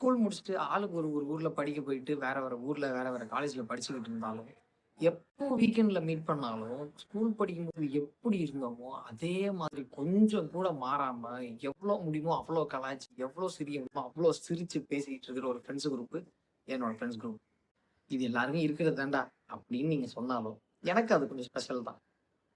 School முடிச்சுட்டு ஆளுக்கு ஒரு ஒரு ஊர்ல படிக்க போயிட்டு வேற வேற ஊர்ல வேற வேற காலேஜ்ல படிச்சுக்கிட்டு இருந்தாலும், எப்போ வீக்கெண்ட்ல மீட் பண்ணாலும், ஸ்கூல் படிக்கும்போது எப்படி இருந்தோமோ, அதே மாதிரி கொஞ்சம் கூட மாறாம, எவ்வளோ முடியுமோ அவ்வளோ கலாய்ச்சு, எவ்வளோ சிரிக்க முடியுமோ அவ்வளோ சிரிச்சு பேசிக்கிட்டு இருக்கிற ஒரு ஃப்ரெண்ட்ஸ் குரூப் என்னோட ஃப்ரெண்ட்ஸ் குரூப். இது எல்லாருக்கும் இருக்கிறது தான்டா அப்படின்னு நீங்க சொன்னாலும், எனக்கு அது கொஞ்சம் ஸ்பெஷல் தான்.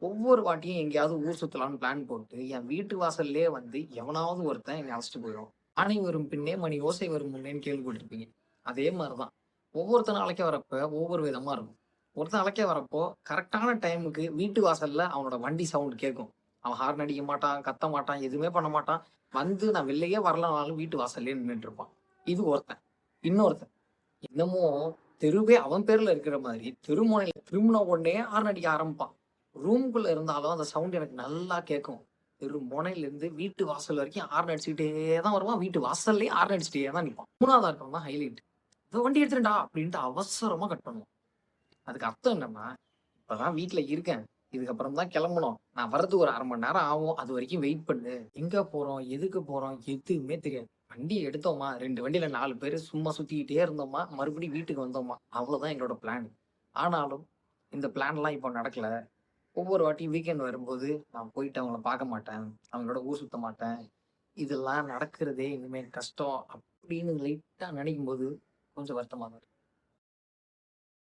ஒவ்வொரு வாட்டியும் எங்கேயாவது ஊர் சுத்தலாம்னு பிளான் போட்டு, என் வீட்டு வாசல்லயே வந்து எவனாவது ஒருத்தன் என்னை அழைச்சிட்டு போயிடுவான். "ஆனை வரும் பின்னே மணி ஓசை வரும் முன்னேன்னு" கேள்விப்பட்டிருப்பீங்க. அதே மாரி தான். ஒவ்வொருத்தனும் அழைக்க வரப்ப ஒவ்வொரு விதமா இருக்கும். ஒருத்தன் அழைக்க வரப்போ கரெக்ட்டான டைமுக்கு வீட்டு வாசல்ல அவனோட வண்டி சவுண்ட் கேட்கும். அவன் ஹார்ன் அடிக்க மாட்டான், கத்த மாட்டான், எதுவுமே பண்ண மாட்டான். வந்து நான் வெளிலயே வரலனாலும் வீட்டு வாசல்லயே நின்னுட்டு இருப்பான். இது ஒருத்தன். இன்னொருத்தன் என்னமோ தெருவே அவன் பேர்ல இருக்கிற மாதிரி தெருமுனையில திரும்புன உடனே ஹார்ன் அடிக்க ஆரம்பிப்பான். ரூம்குள்ள இருந்தாலும் அந்த சவுண்ட் எனக்கு நல்லா கேட்கும். தெரு முனையிலிருந்து வீட்டு வாசல் வரைக்கும் ஹார்ன் அடிச்சுக்கிட்டே தான் வருவான். வீட்டு வாசல்லயே ஹார்ன் அடிச்சுட்டே தான் நிப்பான். 3வதா இருக்கவன் தான் ஹைலைட். "இதோ வண்டி எடுத்துட்டேன்டா" அப்படின்ட்டு அவசரமா கட் பண்ணுவான். அதுக்கு அர்த்தம் என்னன்னா, "இப்பதான் வீட்ல இருக்கேன். இதுக்கப்புறம் தான் கிளம்பணும். நான் வர்றதுக்கு ஒரு 1/2 மணி நேரம் ஆகும். அதுவரைக்கும் வெயிட் பண்ணு. எங்க போறோம்? எதுக்கு போறோம்? எதுவுமே தெரியாது. வண்டிய எடுத்தோமா, 2 வண்டியில 4 பேரு சும்மா சுத்திக்கிட்டே இருந்தோமா, மறுபடியும் வீட்டுக்கு வந்தோமா, அவ்வளோதான் எங்களோட பிளான்." ஆனாலும் இந்த பிளான்லாம் இப்போ நடக்கல. ஒவ்வொரு வாட்டியும் வீக்கெண்ட் வரும்போது, நான் போயிட்டு அவங்கள பார்க்க மாட்டேன். அவங்களோட ஊர் சுத்த மாட்டேன். இதெல்லாம் நடக்கிறதே இனிமே கஷ்டம் அப்படின்னு லைட்டா நினைக்கும்போது, கொஞ்சம் வருத்தமா தான் இருக்கு.